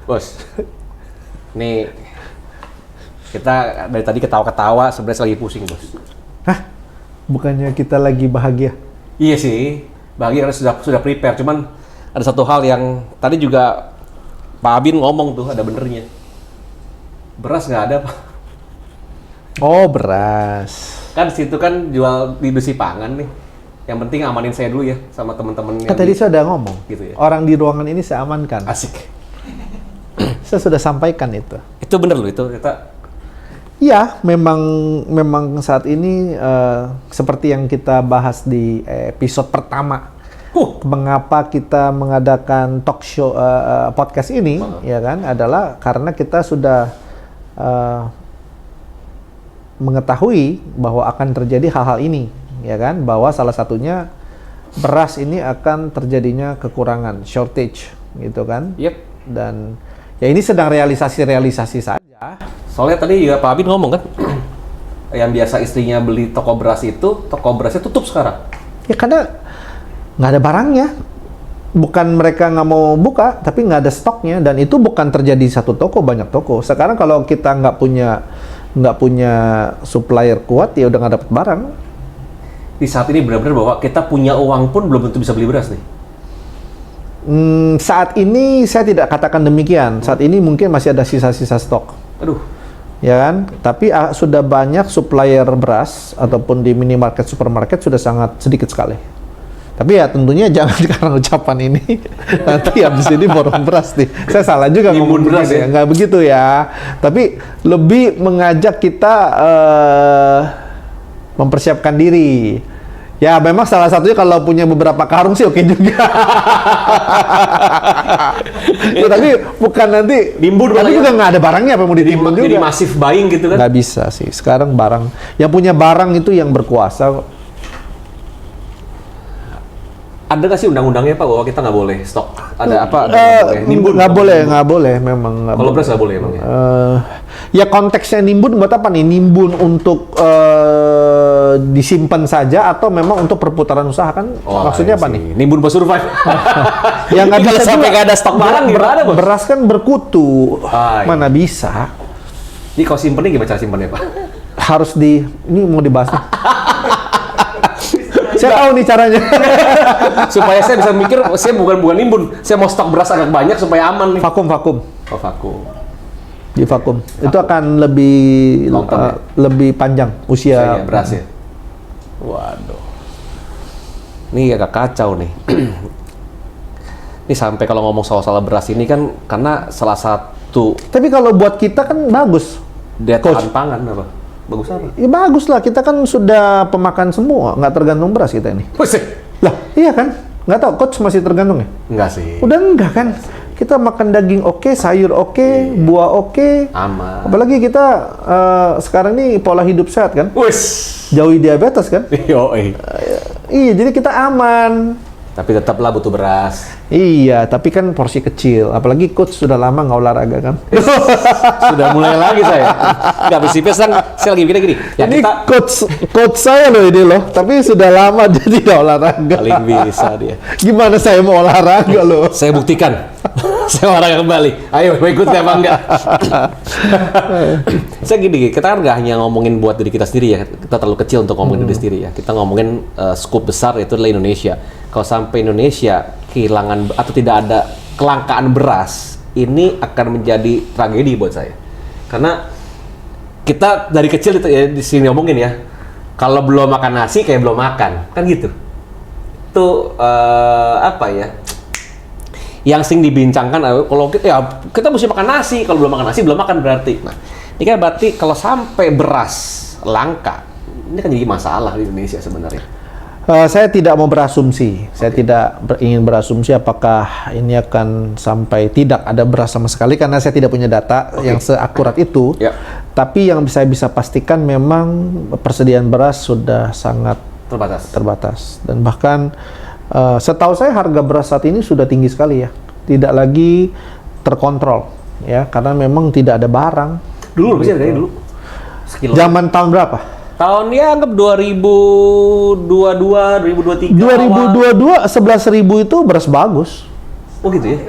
Bos, nih kita dari tadi ketawa-ketawa, sebenarnya lagi pusing, Bos. Hah? Bukannya kita lagi bahagia? Iya sih, bahagia karena sudah prepare. Cuman ada satu hal yang tadi juga Pak Abin ngomong tuh, ada benernya. Beras nggak ada, Pak. Oh, beras. Kan situ kan jual di Besi Pangan nih. Yang penting amanin saya dulu ya sama teman-teman. Kan tadi saya udah ngomong, gitu ya. orang di ruangan ini saya amankan. Asik. Saya sudah sampaikan itu. Itu bener loh, itu kita. Ya, memang saat ini seperti yang kita bahas di episode pertama. Mengapa kita mengadakan talk show podcast ini, ya kan? Adalah karena kita sudah mengetahui bahwa akan terjadi hal-hal ini, ya kan? Bahwa salah satunya beras ini akan terjadinya kekurangan, shortage, gitu kan? Yep. Dan ya ini sedang realisasi saja. Soalnya tadi juga Pak Abin ngomong kan, yang biasa istrinya beli toko beras itu, toko berasnya tutup sekarang. Ya karena nggak ada barangnya. Bukan mereka nggak mau buka, tapi nggak ada stoknya. Dan itu bukan terjadi satu toko, banyak toko. Sekarang kalau kita nggak punya supplier kuat, ya udah nggak dapat barang. Di saat ini benar-benar bahwa kita punya uang pun belum tentu bisa beli beras nih. Saat ini saya tidak katakan demikian. Saat ini mungkin masih ada sisa-sisa stok. Aduh. Ya kan? Tapi sudah banyak supplier beras ataupun di minimarket, supermarket sudah sangat sedikit sekali. Tapi ya tentunya jangan karena ucapan ini nanti habis ini borong beras nih. Saya salah juga ngomong beras ya. Nggak begitu ya. Tapi lebih mengajak kita mempersiapkan diri. Ya memang salah satunya kalau punya beberapa karung sih oke juga. Ya, tapi bukan nanti nimbun, tapi juga nggak ada barangnya apa mau ditimbun juga. Jadi masif buying gitu kan? Nggak bisa sih. Sekarang barang yang punya barang itu yang berkuasa. Ada nggak sih undang-undangnya Pak bahwa kita nggak boleh stok? Ada apa? Nimbun nggak boleh memang. Kalau beras nggak boleh emang ya? Ya konteksnya nimbun buat apa nih? Nimbun untuk disimpan saja atau memang untuk perputaran usaha kan? Maksudnya apa nih? Nimbun buat survive. Ya nggak bisa sampai nggak ada stok barang gimana Bos? Beras kan berkutu, mana bisa? Ini kalau simpennya gimana cara simpennya Pak? Harus ini mau dibahas nih. Saya tahu nih caranya. Supaya saya bisa mikir, saya bukan nimbun, saya mau stok beras agak banyak supaya aman nih. Vakum. Oh, vakum. Di vakum. Itu akan lebih panjang usia beras ya. Waduh. Ini agak kacau nih. Ini sampai kalau ngomong soal beras ini kan karena salah satu. Tapi kalau buat kita kan bagus. Daya tahan pangan apa? Bagus apa? Ya bagus lah, kita kan sudah pemakan semua, nggak tergantung beras kita ini. Lah, iya kan? Nggak tahu, coach masih tergantung ya? Enggak sih. Udah enggak kan? Kita makan daging oke, sayur oke, buah oke. Aman. Apalagi kita sekarang ini pola hidup sehat kan? Jauhi diabetes kan? Iya, jadi kita aman. Tapi tetaplah butuh beras. Iya, tapi kan porsi kecil. Apalagi coach sudah lama nggak olahraga kan? Sudah mulai lagi saya. Nggak bersifat saya lagi mikirnya gini. Ya ini kita... coach saya loh ini loh. Tapi sudah lama jadi nggak olahraga. Paling bisa dia. Gimana saya mau olahraga loh? Saya buktikan. Saya olahraga kembali. Ayo ikut ya apa enggak? Saya gini, kita kan nggak hanya ngomongin buat diri kita sendiri ya. Kita terlalu kecil untuk ngomongin diri sendiri ya. Kita ngomongin skup besar itu adalah Indonesia. Kalau sampai Indonesia kehilangan atau tidak ada kelangkaan beras, ini akan menjadi tragedi buat saya. Karena kita dari kecil di sini ngomongin ya, kalau belum makan nasi kayak belum makan, kan gitu. Itu apa ya? Yang sering dibincangkan kalau kita mesti makan nasi, kalau belum makan nasi belum makan berarti. Nah, ini kan berarti kalau sampai beras langka, ini kan jadi masalah di Indonesia sebenarnya. Saya tidak mau berasumsi. Saya tidak ingin berasumsi apakah ini akan sampai tidak ada beras sama sekali karena saya tidak punya data yang seakurat itu. Tapi yang saya bisa pastikan memang persediaan beras sudah sangat terbatas. Dan bahkan setahu saya harga beras saat ini sudah tinggi sekali ya. Tidak lagi terkontrol ya karena memang tidak ada barang. Dulu bisa dari dulu. Zaman tahun berapa? Tahunnya anggap 2022, 2023 2022 11.000 itu beras bagus. Oh gitu ya?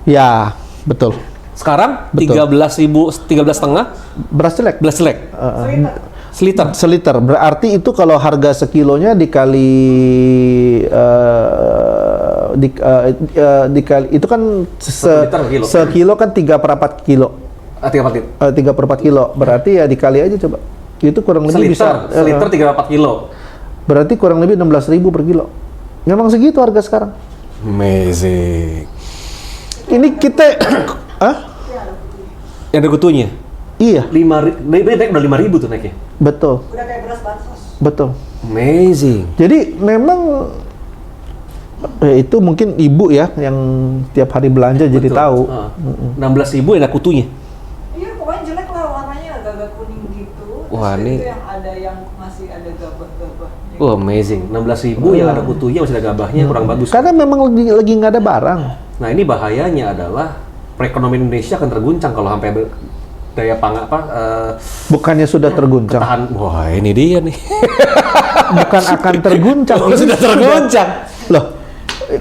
Ya, Betul. Sekarang Betul. 13.000, 13,5 Beras jelek. belas selek. Seliter. Seliter. Berarti itu kalau harga sekilonya dikali dikali itu kan liter per kilo. sekilo kan 3/4 kilo. 3/4 kilo. Berarti ya dikali aja coba. Itu kurang lebih bisa Seliter 3,4 kilo. berarti kurang lebih 16.000 per kilo. Memang segitu harga sekarang. Amazing. Ini kita Yang ada kutunya. Iya, Naik udah 5.000 tuh naiknya. betul. Udah kayak beras bansos. Betul. Amazing. Jadi memang itu mungkin ibu ya yang tiap hari belanja jadi Betul. tahu. 16.000 ada kutunya. Iya, pokoknya jelek lah warnanya agak-agak kuning gitu. Wah, Terus ini- itu yang ada yang masih ada gabah-gabah. Wah, amazing. 16.000 yang ada kutunya masih ada gabahnya kurang bagus. Karena memang lagi nggak ada barang. Nah, ini bahayanya adalah perekonomian Indonesia akan terguncang kalau sampai daya Bukannya sudah terguncang. tahan. Wah, ini dia nih. Bukan akan terguncang. Oh, Ini sudah terguncang. Loh,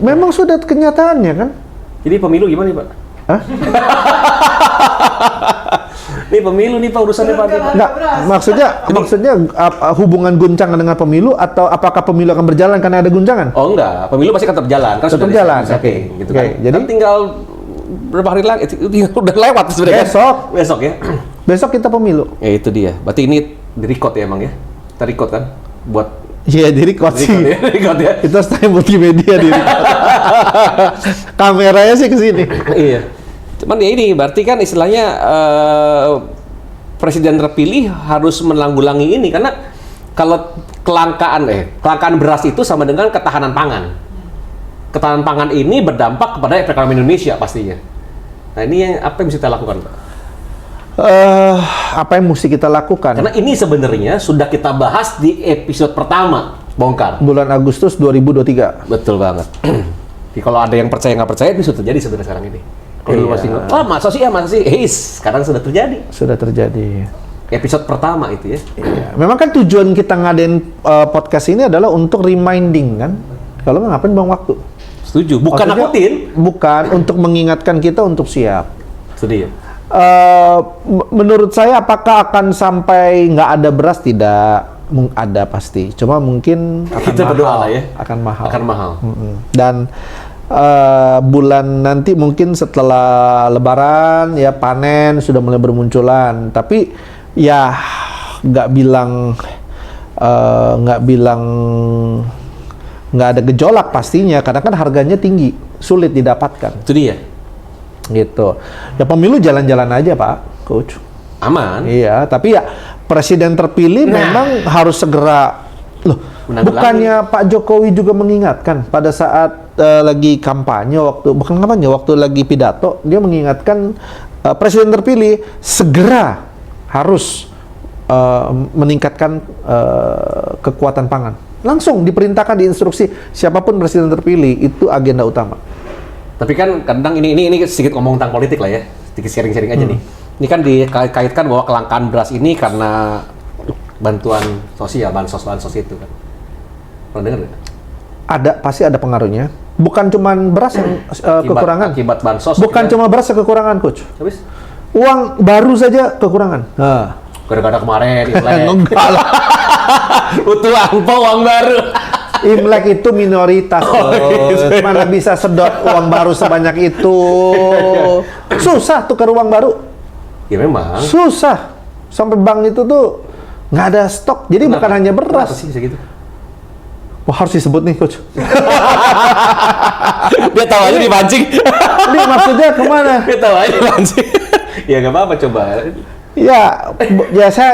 memang sudah kenyataannya kan? Jadi pemilu gimana nih, Pak? Hah? Nih pemilu nih Pak urusannya Pak. Nggak, maksudnya hubungan guncangan dengan pemilu atau apakah pemilu akan berjalan karena ada guncangan? Oh enggak, pemilu pasti akan tetap jalan. Kan Tetap sudah jalan, disetting, oke. gitu Oke, kan. jadi- Kan tinggal berapa hari lagi? Itu udah lewat sebenarnya. Besok ya. Besok kita pemilu. Ya itu dia. Berarti ini di-record ya Bang ya? Kita record kan? Buat Iya, di record sih. record ya, record ya. Itu style multimedia di record. Kameranya sih ke sini. Iya. Cuman ya ini berarti kan istilahnya presiden terpilih harus menanggulangi ini karena kalau kelangkaan beras itu sama dengan ketahanan pangan. Ketahanan pangan ini berdampak kepada perekonomian Indonesia pastinya. Nah ini yang apa yang bisa kita lakukan, Pak? Apa yang mesti kita lakukan? Karena ini sebenarnya sudah kita bahas di episode pertama, bongkar. Bulan Agustus 2023. Betul banget. Jadi kalau ada yang percaya nggak percaya itu sudah terjadi sebenarnya sekarang ini. Kalau dulu Iya. masih masa sih, sekarang sudah terjadi. Sudah terjadi. Episode pertama itu ya. Iya. Memang kan tujuan kita ngadain podcast ini adalah untuk reminding kan. Kalau nggak ngapain buang waktu. Setuju. Bukan Maksudnya, nakutin. Bukan untuk mengingatkan kita untuk siap. Sedih ya. Menurut saya apakah akan sampai nggak ada beras? Tidak. Ada pasti. Cuma mungkin akan Kita mahal. berdoa lah ya. Akan mahal. Akan mahal. Dan bulan nanti mungkin setelah Lebaran ya panen sudah mulai bermunculan. Tapi ya nggak bilang nggak ada gejolak pastinya karena kan harganya tinggi, sulit didapatkan. Itu dia. Gitu. Ya pemilu jalan-jalan aja Pak, Coach. Aman. Iya, tapi ya presiden terpilih memang harus segera. Loh, Menanggulangi. bukannya Pak Jokowi juga mengingatkan pada saat lagi kampanye waktu lagi pidato dia mengingatkan presiden terpilih segera harus meningkatkan kekuatan pangan. Langsung diperintahkan diinstruksi siapapun presiden terpilih itu agenda utama. Tapi kan kadang ini sedikit ngomong tentang politik lah ya. Sedikit sharing-sharing aja nih. Ini kan dikaitkan bahwa kelangkaan beras ini karena bantuan sosial, bansos itu kan. Pernah dengar nggak? Pasti ada pengaruhnya. Bukan cuma beras yang kekurangan. Akibat bansos. Bukan cuma beras yang kekurangan, Coach. Habis? Uang baru saja kekurangan. Gara-gara kemarin Imlek. Enggak lah. Butuh angpau uang baru. Imlek itu minoritas, Coach. Mana bisa sedot uang baru sebanyak itu. Susah tukar uang baru. Ya memang. Susah. Sampai bank itu tuh nggak ada stok. Jadi bukan hanya Kenapa beras. sih bisa gitu? Wah, harus disebut nih, Coach. Dia tahu aja dipancing. Ini maksudnya kemana? Dia tahu aja dipancing. Ya nggak apa-apa coba. Ya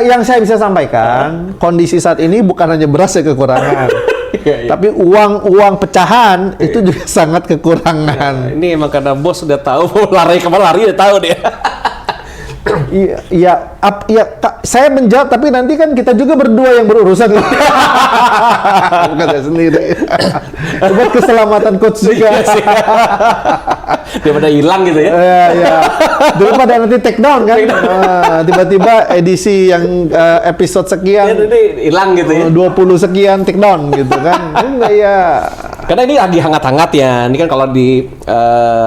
yang saya bisa sampaikan, kondisi saat ini bukan hanya beras yang kekurangan. Iya. Tapi uang pecahan itu juga sangat kekurangan. Ini emang karena bos udah tahu mau lari kemana lari udah tahu dia. Saya menjawab tapi nanti kan kita juga berdua yang berurusan. Bukan saya sendiri. Buat keselamatan coach juga. Daripada hilang gitu ya. Ya. Daripada nanti take down kan. Tiba-tiba edisi yang episode sekian Ini hilang gitu ya. 20 sekian take down gitu kan. Enggak ya. Karena ini lagi hangat-hangat ya. Ini kan kalau di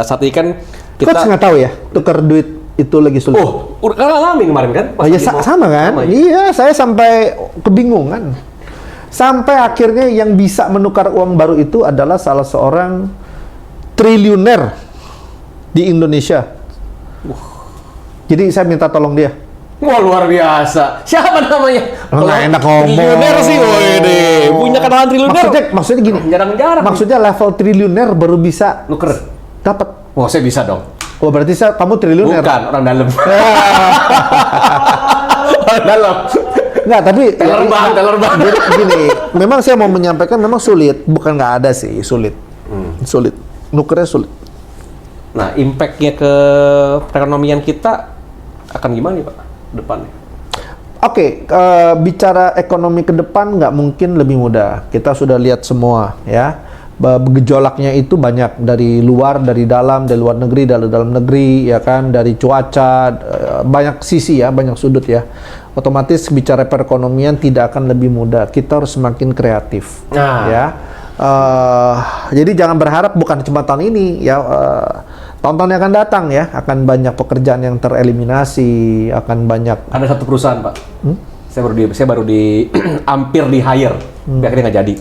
saat ini kan Coach nggak tahu ya, tukar duit itu lagi sulit. Oh, udah ngalamin kemarin kan? Oh ya sama kan? Sama, ya? Iya, saya sampai kebingungan. Sampai akhirnya yang bisa menukar uang baru itu adalah salah seorang triliuner di Indonesia. Jadi saya minta tolong dia. Wah, luar biasa. Siapa namanya? Nggak enak ngomong. Triliuner sih, woi. Punya kenalan triliuner. Maksudnya gini. Jarang-jarang. Maksudnya level triliuner baru bisa nuker. dapat. Wah, saya bisa dong. Oh, berarti kamu triliuner. Bukan, orang dalam. Orang dalam. Nggak, tapi teller bang. Jadi gini, memang saya mau menyampaikan memang sulit, bukan nggak ada sih, sulit. Sulit. Nukernya sulit. Nah, impact-nya ke perekonomian kita akan gimana nih, Pak, depannya? Oke, bicara ekonomi ke depan nggak mungkin lebih mudah. Kita sudah lihat semua, ya. Gejolaknya itu banyak dari luar, dari luar negeri, dari dalam negeri, ya kan, dari cuaca, banyak sisi ya, banyak sudut ya. Otomatis bicara perekonomian tidak akan lebih mudah. Kita harus semakin kreatif, ya. Jadi jangan berharap bukan cuma tahun ini, ya. Tahun-tahun yang akan datang ya, akan banyak pekerjaan yang tereliminasi, akan banyak. Ada satu perusahaan, Pak. Saya baru di hampir di hire, tapi akhirnya nggak jadi.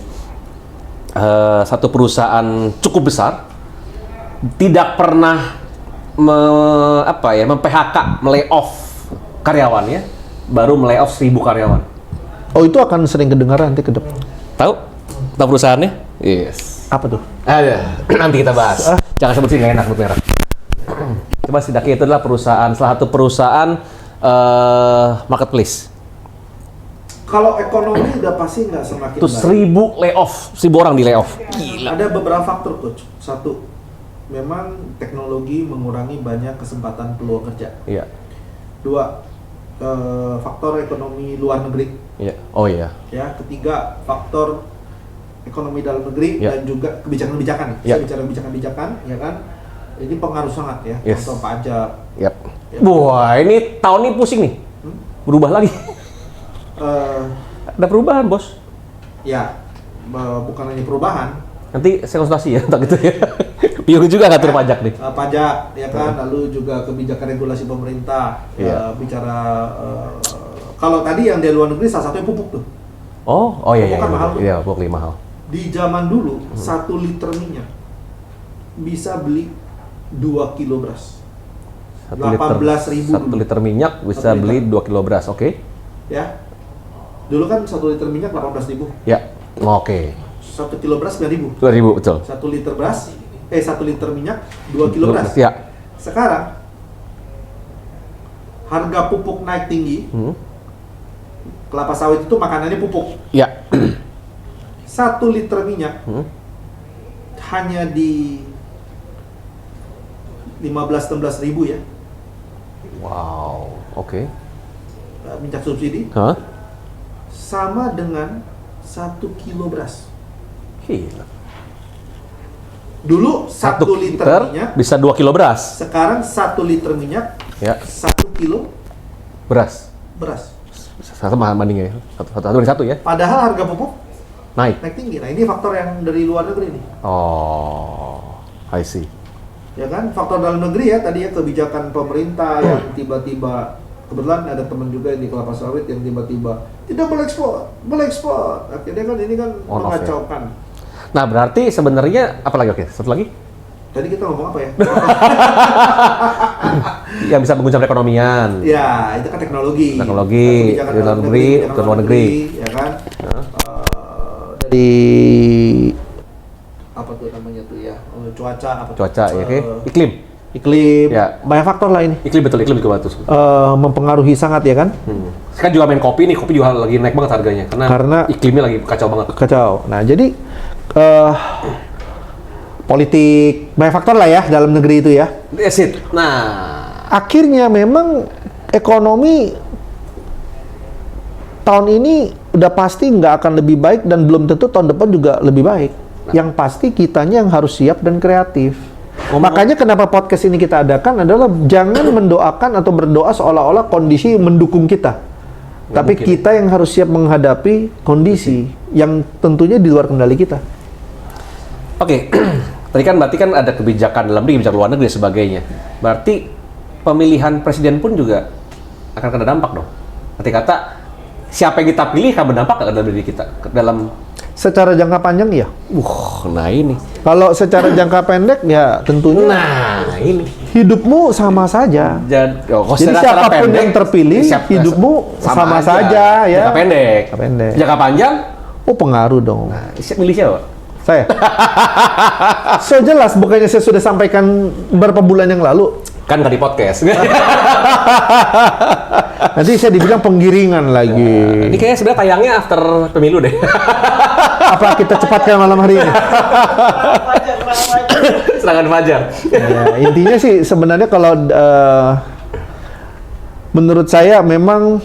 Satu perusahaan cukup besar tidak pernah mem-PHK, melay-off karyawannya, baru melay-off 1.000 karyawan. Oh, itu akan sering kedengaran nanti ke depan. Tahu perusahaannya? Yes. Apa tuh? Ada. Nanti kita bahas. Jangan sebutin, nggak enak, merah. Coba setidaknya itu adalah salah satu perusahaan marketplace. Kalau ekonomi udah pasti nggak semakin Itu 1.000 layoff, 1.000 orang di layoff. Gila. Ada beberapa faktor, Coach. Satu, memang teknologi mengurangi banyak kesempatan peluang kerja. Iya. Dua, faktor ekonomi luar negeri. Iya. Oh iya. Ya, ketiga, faktor ekonomi dalam negeri dan juga kebijakan-kebijakan. Saya bicara kebijakan-kebijakan, ya kan? Ini pengaruh sangat ya. Yes. Contoh pajak. Yap. Wah, ini tahun ini pusing nih. Berubah lagi. Ada perubahan, Bos. Ya, bukan hanya perubahan. Nanti saya konsultasi ya, tak gitu ya. Biar juga ngatur pajak nih. Pajak, ya kan, lalu juga kebijakan regulasi pemerintah. Bicara, kalau tadi yang dari luar negeri salah satunya pupuk tuh. Oh iya. Pupuk kan mahal tuh. Iya, pupuk mahal. Di zaman dulu, 1 liter minyak bisa beli 2 kilo beras. 18.000 1 liter minyak bisa beli 2 kilo beras, oke? Ya. Dulu kan 1 liter minyak 18.000. Ya, oke. 1 kilo beras 9.000. 2.000, betul. 1 liter beras, 1 liter minyak 2 kilo beras. Ya. Sekarang harga pupuk naik tinggi. Kelapa sawit itu makanannya pupuk. Ya. 1 liter minyak hanya di 15-16.000 ya. Wow, oke. Minyak subsidi. Sama dengan 1 kilo beras. Gila. Dulu 1 liter minyak bisa 2 kilo beras. Sekarang 1 liter minyak 1 kilo beras. Sama bandingnya ya. Satu ya. Padahal harga pupuk naik tinggi. Nah, ini faktor yang dari luar negeri nih. Oh, I see. Ya kan, faktor dalam negeri ya, tadi ya kebijakan pemerintah yang tiba-tiba, kebetulan ada teman juga di kelapa sawit yang tiba-tiba tidak boleh ekspor. Akhirnya kan ini kan mengacaukan. Nah, berarti sebenarnya apa lagi? Oke, satu lagi. Tadi kita ngomong apa ya? Yang bisa mengguncang perekonomian. Ya, itu kan teknologi. Kebijakan dalam negeri, ke luar negeri. Ya kan? Dari apa tuh namanya tuh ya? Cuaca, ya, oke. Iklim. Ya, banyak faktor lah ini. Iklim juga bagus. Mempengaruhi sangat ya kan? Sekarang juga main kopi juga lagi naik banget harganya karena iklimnya lagi kacau banget. Nah, jadi politik banyak faktor lah ya dalam negeri itu ya. That's it. Nah, akhirnya memang ekonomi tahun ini udah pasti nggak akan lebih baik dan belum tentu tahun depan juga lebih baik. Yang pasti kitanya yang harus siap dan kreatif. Makanya kenapa podcast ini kita adakan adalah jangan mendoakan atau berdoa seolah-olah kondisi mendukung kita. Tapi kita yang harus siap menghadapi kondisi yang tentunya di luar kendali kita. Oke. Tadi kan berarti kan ada kebijakan dalam negeri, kebijakan luar negeri dan sebagainya. Berarti pemilihan presiden pun juga akan kena dampak dong. Nanti kata siapa yang kita pilih akan berdampak ke dalam diri kita, ke dalam. Secara jangka panjang ya. Nah ini. Kalau secara jangka pendek ya tentunya. Nah ini. Hidupmu sama saja. Jadi siapapun yang terpilih, hidupmu sama saja ya. Jangka pendek. Jangka pendek. Jangka panjang? Oh pengaruh dong. Nah, milih siapa? Saya. So jelas, bukannya saya sudah sampaikan beberapa bulan yang lalu. Kan tadi podcast. Nanti saya dibilang penggiringan lagi. Nah, ini kayaknya sebenarnya tayangnya after pemilu deh. Apa kita cepatkan malam hari ini? Serangan fajar. Ya, intinya sih sebenarnya kalau menurut saya memang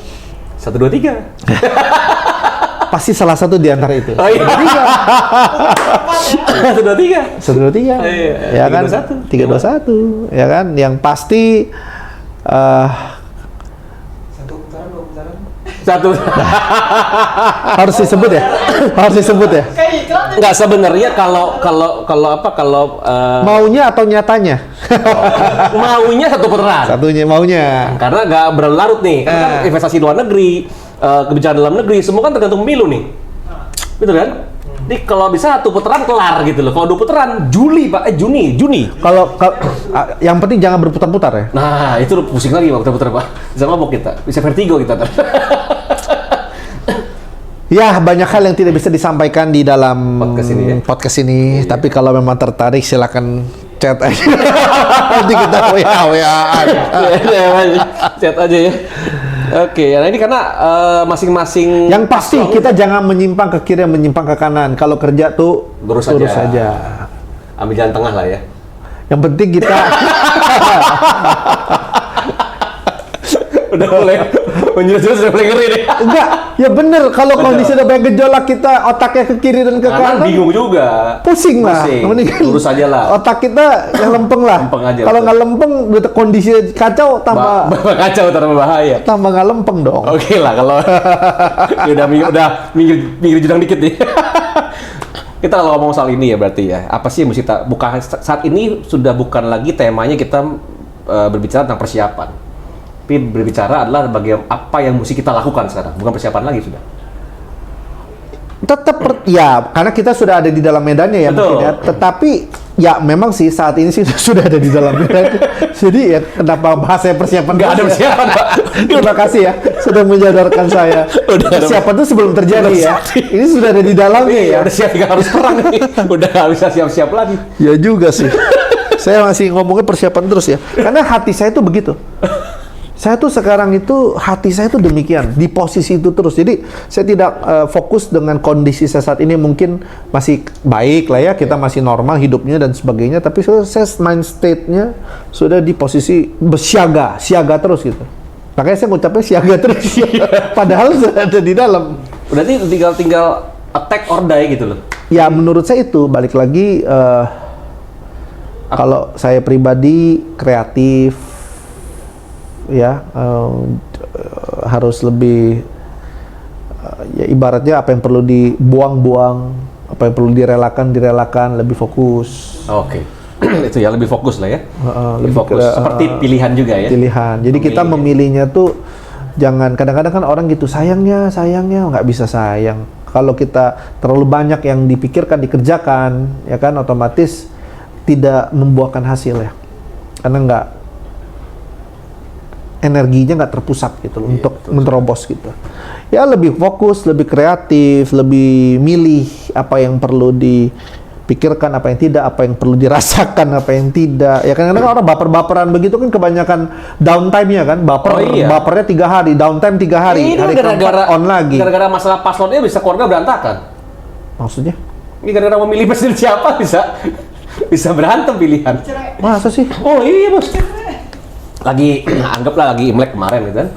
1, 2, 3. pasti salah satu di antara itu. Oh iya. 1, 2, 3. 1, 2, 3. Ya kan? 3, 2, 1. Ya kan? Yang pasti Satu. harus disebut ya? Harus disebut ya? Enggak, sebenarnya kalau maunya atau nyatanya? maunya satu putaran. Satunya maunya. Karena nggak berlarut nih. Karena kan investasi luar negeri, kebijakan dalam negeri, semua kan tergantung pemilu nih. Betul kan? Jadi kalau bisa satu putaran kelar gitu loh. Kalau 2 putaran Juni. Kalau yang penting jangan berputar-putar ya. Nah, itu pusing lagi waktu putar Pak. Bisa mabuk kita, bisa vertigo kita. Ya, banyak hal yang tidak bisa disampaikan di dalam podcast ini. Iya. Tapi kalau memang tertarik, silakan chat aja. Nanti kita WA-WA-an. Chat aja ya. Oke, nah ini karena masing-masing. Yang pasti kita jangan menyimpang ke kiri, menyimpang ke kanan. Kalau kerja tuh lurus saja. Ambil jalan tengah lah ya. Yang penting kita udah mulai menjurus sudah mulai ngeri nih. enggak, ya bener. Kalau kondisi udah banyak gejolak, kita otaknya ke kiri dan ke kanan, bingung juga. Pusing lah. Mendingan lurus aja lah. Otak kita yang lempeng lah. Lempeng aja. Kalau nggak lempeng, udah kondisi kacau, tambah kacau, tambah bahaya. Tambah nggak lempeng dong. Oke lah kalau udah minggir jurang dikit nih. Kita kalau ngomong soal ini ya berarti ya, apa sih yang mesti kita bukan saat ini sudah bukan lagi temanya kita berbicara tentang persiapan. Tapi berbicara adalah apa yang mesti kita lakukan sekarang, bukan persiapan lagi sudah. Tetap ya, karena kita sudah ada di dalam medannya ya. Betul. Mungkin ya. Tetapi ya memang sih saat ini sih sudah ada di dalam medan. Jadi ya kenapa bahasa persiapan? Nggak ada persiapan, Pak. Terima kasih ya sudah menyadarkan saya. Persiapan itu sebelum terjadi ya. Ini sudah ada di dalamnya ya. Udah siap harus perang nih. Udah nggak bisa siap-siap lagi. Ya juga sih. Saya masih ngomongnya persiapan terus ya. Karena hati saya tuh begitu. Saya tuh sekarang itu hati saya tuh demikian, di posisi itu terus. Jadi saya tidak fokus dengan kondisi saya saat ini, mungkin masih baik lah ya, kita masih normal hidupnya dan sebagainya, tapi saya mind state-nya sudah di posisi siaga terus gitu. Makanya saya ngucapnya siaga terus. Padahal sudah ada di dalam. Berarti tinggal attack or die gitu loh. Ya menurut saya itu balik lagi kalau saya pribadi kreatif ya, harus lebih ya ibaratnya apa yang perlu dibuang-buang, apa yang perlu direlakan, lebih fokus. Oke. Itu ya, lebih fokus lah ya. Lebih fokus. Ke, seperti pilihan juga ya. Pilihan. Jadi kita memilihnya tuh jangan, kadang-kadang kan orang gitu sayangnya nggak bisa sayang. Kalau kita terlalu banyak yang dipikirkan, dikerjakan, ya kan otomatis tidak membuahkan hasil ya. Karena energinya nggak terpusat gitu loh, untuk menerobos gitu. Ya lebih fokus, lebih kreatif, lebih milih apa yang perlu dipikirkan, apa yang tidak, apa yang perlu dirasakan, apa yang tidak. Ya kan kadang-kadang orang baper-baperan begitu kan, kebanyakan downtime-nya kan, bapernya 3 hari, downtime 3 hari. Ini hari gara-gara on lagi. Gara-gara masalah paslonnya bisa keluarga berantakan. Maksudnya? Ini gara-gara memilih presiden siapa bisa berantem pilihan. Masa sih? Oh iya bos. Anggaplah lagi Imlek kemarin gitu kan,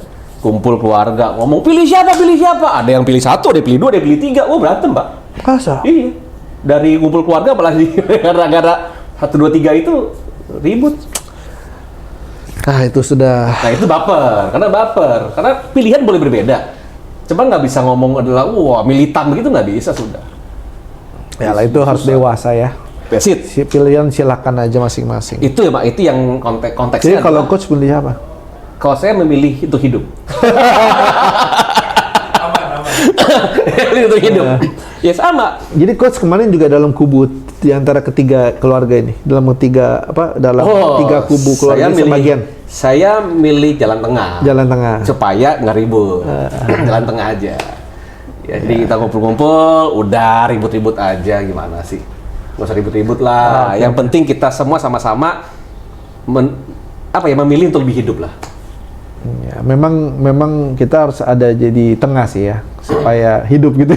kumpul keluarga ngomong pilih siapa, ada yang pilih 1, ada yang pilih 2, ada yang pilih 3, berantem Pak. Masa? Iya, dari kumpul keluarga malah gara-gara 1, 2, 3 itu ribut. Nah itu sudah. Nah itu baper, karena pilihan boleh berbeda, cuma nggak bisa ngomong adalah wah militan begitu, nggak bisa sudah. Ya lah itu harus dewasa ya. That's it. Pilihan silakan aja masing-masing. Itu ya Pak, itu yang konteksnya. Jadi kalau coach pilih apa? Kalau saya memilih itu hidup. Itu hidup. Ya sama. Jadi coach kemarin juga dalam kubu di antara ketiga keluarga ini, dalam tiga kubu keluarga sebagian. Saya milih jalan tengah. Jalan tengah. Supaya nggak ribut. Jalan tengah aja. Ya, jadi kita ngumpul-ngumpul, udah ribut-ribut aja gimana sih? Nggak usah ribut-ribut lah. Yang penting kita semua sama-sama memilih untuk lebih hidup lah. Ya, memang kita harus ada jadi tengah sih ya, supaya hidup gitu.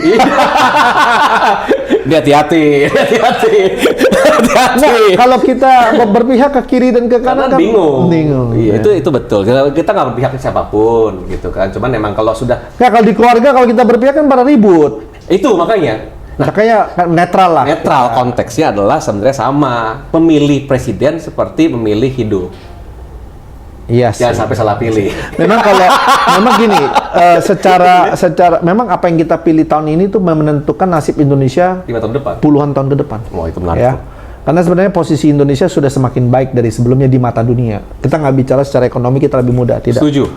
Hati-hati. Nah, kalau kita berpihak ke kiri dan ke kanan kan bingung. Iya, ya. itu betul. Kita nggak berpihak ke siapapun gitu kan. Cuman emang kalau sudah kalau di keluarga kalau kita berpihak kan pada ribut. Itu makanya. Makanya netral lah. Netral konteksnya adalah sebenarnya sama. Memilih presiden seperti memilih hidup. Iya sih. Jangan sampai salah pilih. Memang gini, secara memang apa yang kita pilih tahun ini tuh menentukan nasib Indonesia 5 tahun depan. Puluhan tahun ke depan. Oh, itu menarik. Ya. Karena sebenarnya posisi Indonesia sudah semakin baik dari sebelumnya di mata dunia. Kita nggak bicara secara ekonomi kita lebih mudah, tidak. Setuju.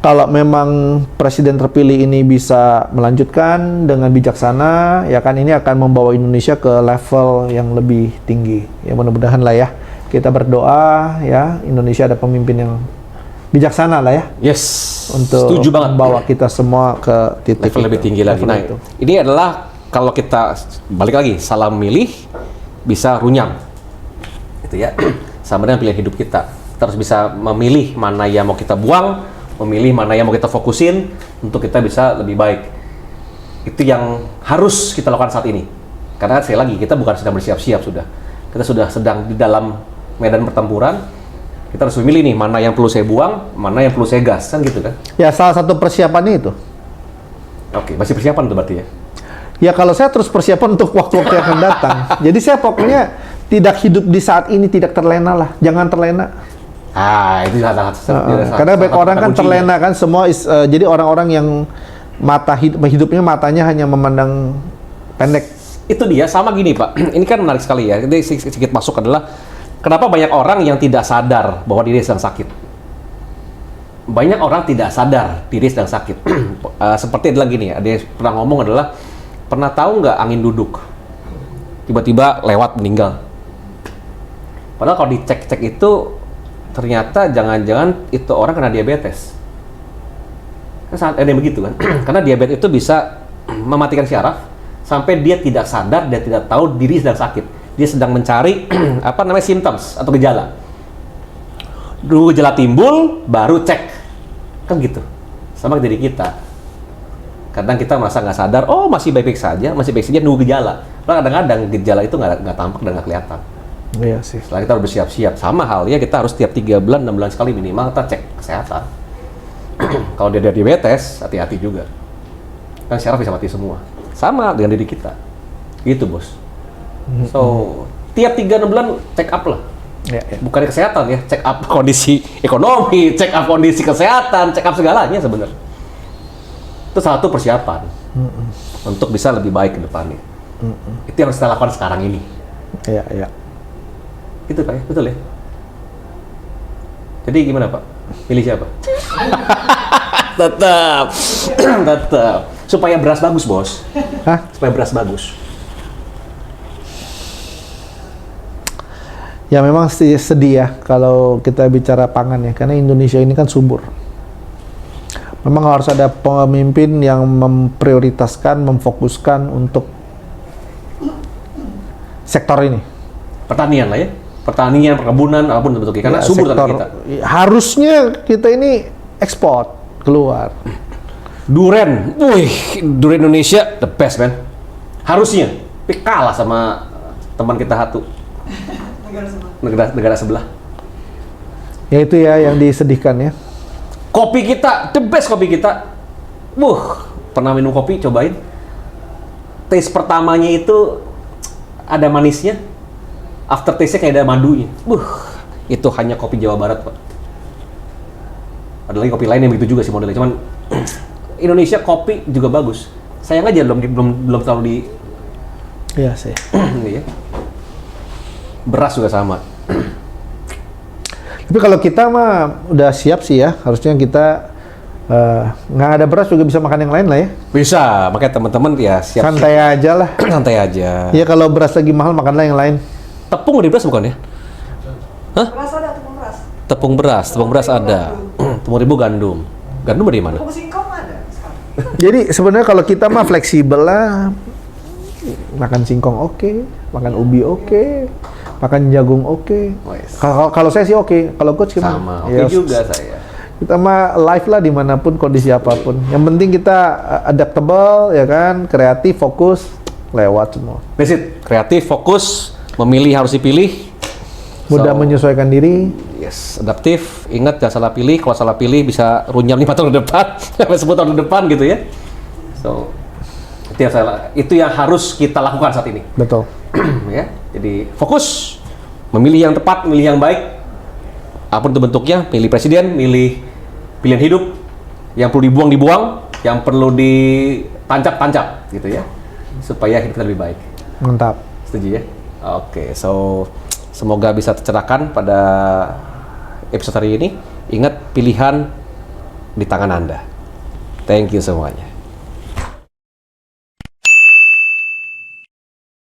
Kalau memang presiden terpilih ini bisa melanjutkan dengan bijaksana, ya kan ini akan membawa Indonesia ke level yang lebih tinggi. Ya mudah-mudahan lah ya. Kita berdoa ya Indonesia ada pemimpin yang bijaksana lah ya. Yes. Untuk setuju banget. membawa kita semua ke titik level lebih tinggi lagi. Nah, ini adalah kalau kita balik lagi salah milih bisa runyam. Gitu ya. Sama dengan pilihan hidup kita. Kita harus bisa memilih mana yang mau kita buang, memilih mana yang mau kita fokusin untuk kita bisa lebih baik. Itu yang harus kita lakukan saat ini. Karena sekali lagi kita bukan sedang bersiap-siap sudah. Kita sudah sedang di dalam medan pertempuran. Kita harus memilih nih mana yang perlu saya buang, mana yang perlu saya gas, kan gitu kan? Ya salah satu persiapannya itu. Oke, masih persiapan tuh berarti ya? Ya kalau saya terus persiapan untuk waktu-waktu yang akan datang. Jadi saya pokoknya tidak hidup di saat ini, tidak terlena lah. Jangan terlena. Itu sangat karena banyak orang kan terlena kan semua jadi orang-orang yang hidupnya matanya hanya memandang pendek. Itu dia sama gini Pak. Ini kan menarik sekali ya. Ini sedikit masuk adalah kenapa banyak orang yang tidak sadar bahwa diri sedang sakit. Banyak orang tidak sadar diri sedang sakit. Seperti adalah gini ya. Ada yang pernah ngomong adalah pernah tahu nggak angin duduk tiba-tiba lewat meninggal. Padahal kalau dicek-cek itu ternyata jangan-jangan itu orang kena diabetes. Kan sangat ada yang begitu kan? Karena diabetes itu bisa mematikan syaraf sampai dia tidak sadar, dia tidak tahu diri sedang sakit. Dia sedang mencari symptoms atau gejala. Dulu gejala timbul, baru cek. Kan gitu. Sama diri kita. Kadang kita merasa nggak sadar, oh masih baik-baik saja, nunggu gejala. Kadang-kadang gejala itu nggak tampak dan nggak kelihatan. Iya sih. Setelah kita harus bersiap-siap. Sama halnya kita harus tiap 3 bulan, 6 bulan sekali minimal kita cek kesehatan. Kalau dia ada diabetes, hati-hati juga. Kan syaraf bisa mati semua. Sama dengan diri kita. Gitu, Bos. So, tiap 3-6 bulan check up lah. Ya. Bukan kesehatan ya, check up kondisi ekonomi, check up kondisi kesehatan, check up segalanya sebenarnya. Itu salah satu persiapan untuk bisa lebih baik ke depannya. Itu yang harus kita lakukan sekarang ini. Iya. Itu Pak ya, betul ya? Jadi gimana Pak? Pilih siapa? Tetap. Supaya beras bagus, Bos. Hah? Supaya beras bagus. Ya memang sedih ya kalau kita bicara pangan ya, karena Indonesia ini kan subur. Memang harus ada pemimpin yang memprioritaskan, memfokuskan untuk sektor ini. Pertanian lah ya. Pertanian, perkebunan, apapun bentuknya. Karena Ya, subur tanah kita. Harusnya kita ini ekspor keluar. Duren, durian Indonesia the best man. Harusnya, tapi kalah sama teman kita satu. Negara sebelah. Ya itu ya yang disedihkan ya. Kopi kita, the best kopi kita. Pernah minum kopi, cobain. Taste pertamanya itu ada manisnya. After taste-nya kayak ada madunya. Itu hanya kopi Jawa Barat, Pak. Ada lagi kopi lain yang begitu juga sih modelnya. Cuman Indonesia kopi juga bagus. Sayang aja belum terlalu di. Iya sih. Iya. Beras juga sama. Tapi kalau kita mah udah siap sih ya, harusnya kita nggak ada beras juga bisa makan yang lain lah ya. Bisa, makanya teman-teman ya siap. Santai aja lah. Santai aja. Ya kalau beras lagi mahal makanlah yang lain. Tepung di beras bukan ya? Hah? Beras ada, tepung beras. Tepung beras ada. Tepung ribu gandum. Gandum dari mana? Tepung singkong ada sekarang. Jadi sebenarnya kalau kita mah fleksibel lah. Makan singkong oke, makan ubi oke, makan jagung oke. Wes. Kalau saya sih oke, kalau coach gimana? Sama, oke Ya, juga saya. Kita mah live lah dimanapun kondisi apapun. Yang penting kita adaptable ya kan, kreatif, fokus, lewat semua. That's it. Kreatif, fokus, memilih harus dipilih. Mudah menyesuaikan diri. Yes, adaptif. Ingat jangan salah pilih. Kalau salah pilih bisa runyam 5 tahun ke depan, sampai 10 tahun ke depan gitu ya. So, itu yang harus kita lakukan saat ini. Betul. Ya, jadi fokus, memilih yang tepat, memilih yang baik. Apapun itu bentuknya, pilih presiden, pilih pilihan hidup. Yang perlu dibuang, yang perlu ditancap gitu ya, supaya hidup kita lebih baik. Mantap. Setuju ya? Oke, so semoga bisa tercerahkan pada episode hari ini. Ingat, pilihan di tangan Anda. Thank you semuanya.